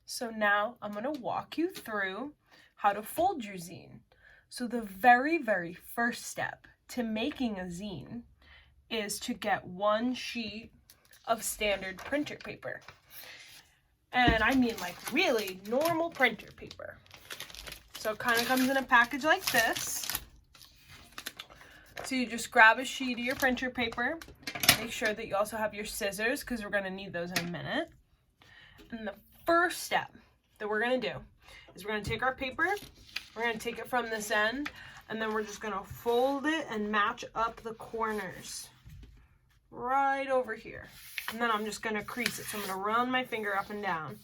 So now I'm going to walk you through how to fold your zine. So the very, very first step to making a zine is to get one sheet of standard printer paper. And I mean like really normal printer paper. So it kind of comes in a package like this. So you just grab a sheet of your printer paper. Make sure that you also have your scissors because we're going to need those in a minute. And the first step that we're going to do is we're going to take our paper, we're going to take it from this end, and then we're just going to fold it and match up the corners right over here. And then I'm just going to crease it. So I'm going to run my finger up and down.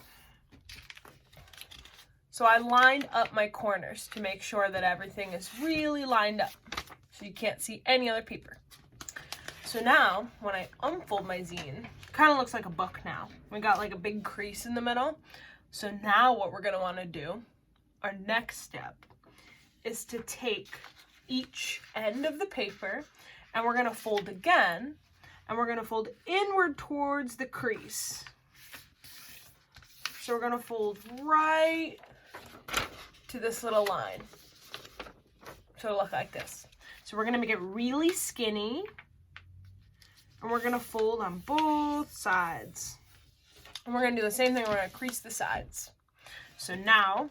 So I lined up my corners to make sure that everything is really lined up so you can't see any other paper. So now when I unfold my zine, it kind of looks like a book now. We got like a big crease in the middle. So now what we're going to want to do, our next step, is to take each end of the paper and we're going to fold again, and we're going to fold inward towards the crease. So we're going to fold right to this little line. So it'll look like this. So we're going to make it really skinny, and we're going to fold on both sides. And we're going to do the same thing. We're going to crease the sides. So now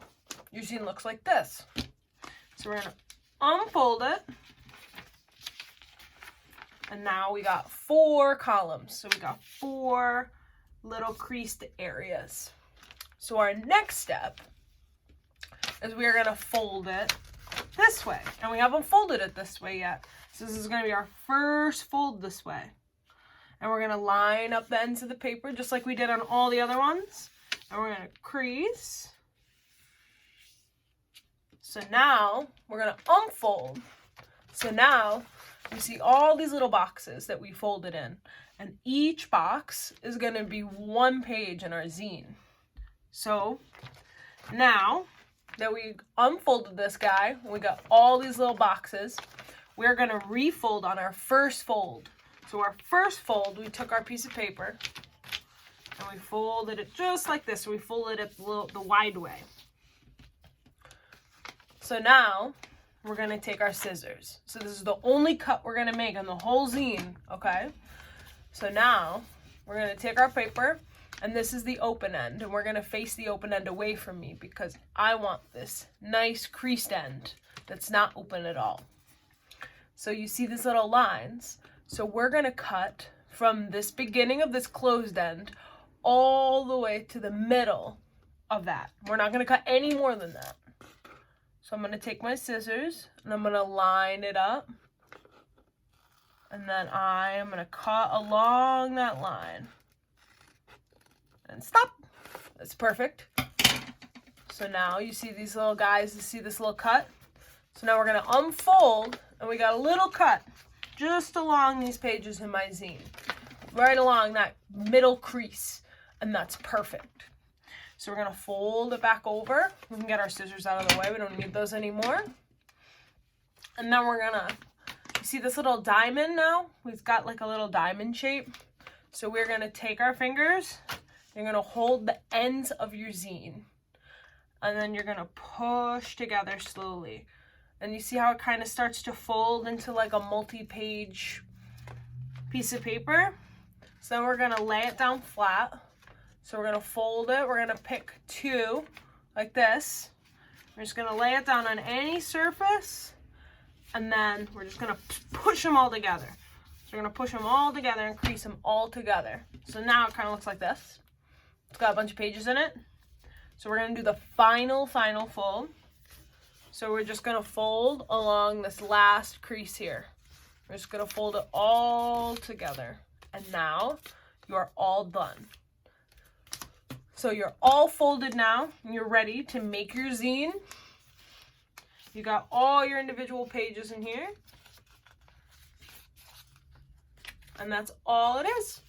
your zine looks like this. So we're going to unfold it. And now we got 4 columns. So we got 4 little creased areas. So our next step is we are going to fold it this way. And we haven't folded it this way yet. So this is going to be our first fold this way. And we're going to line up the ends of the paper just like we did on all the other ones. And we're going to crease. So now we're going to unfold. So now you see all these little boxes that we folded in. And each box is going to be 1 page in our zine. So now that we unfolded this guy, we got all these little boxes, we're going to refold on our first fold. So our first fold, we took our piece of paper and we folded it just like this. We folded it the wide way. So now we're going to take our scissors. So this is the only cut we're going to make on the whole zine, okay? So now we're going to take our paper, and this is the open end, and we're going to face the open end away from me because I want this nice creased end that's not open at all. So you see these little lines. So we're going to cut from this beginning of this closed end all the way to the middle of that. We're not going to cut any more than that. So I'm going to take my scissors and I'm going to line it up. And then I am going to cut along that line. And stop. That's perfect. So now you see these little guys, you see this little cut. So now we're going to unfold, and we got a little cut just along these pages in my zine, right along that middle crease, and that's perfect. So we're going to fold it back over. We can get our scissors out of the way. We don't need those anymore. And then we're going to, you see this little diamond now? We've got like a little diamond shape. So we're going to take our fingers, you're going to hold the ends of your zine, and then you're going to push together slowly. And you see how it kind of starts to fold into like a multi-page piece of paper? So then we're going to lay it down flat. So we're going to fold it. We're going to pick 2 like this. We're just going to lay it down on any surface. And then we're just going to push them all together. So we're going to push them all together and crease them all together. So now it kind of looks like this. It's got a bunch of pages in it. So we're going to do the final fold. So we're just going to fold along this last crease here. We're just going to fold it all together. And now you are all done. So you're all folded now, and you're ready to make your zine. You got all your individual pages in here. And that's all it is.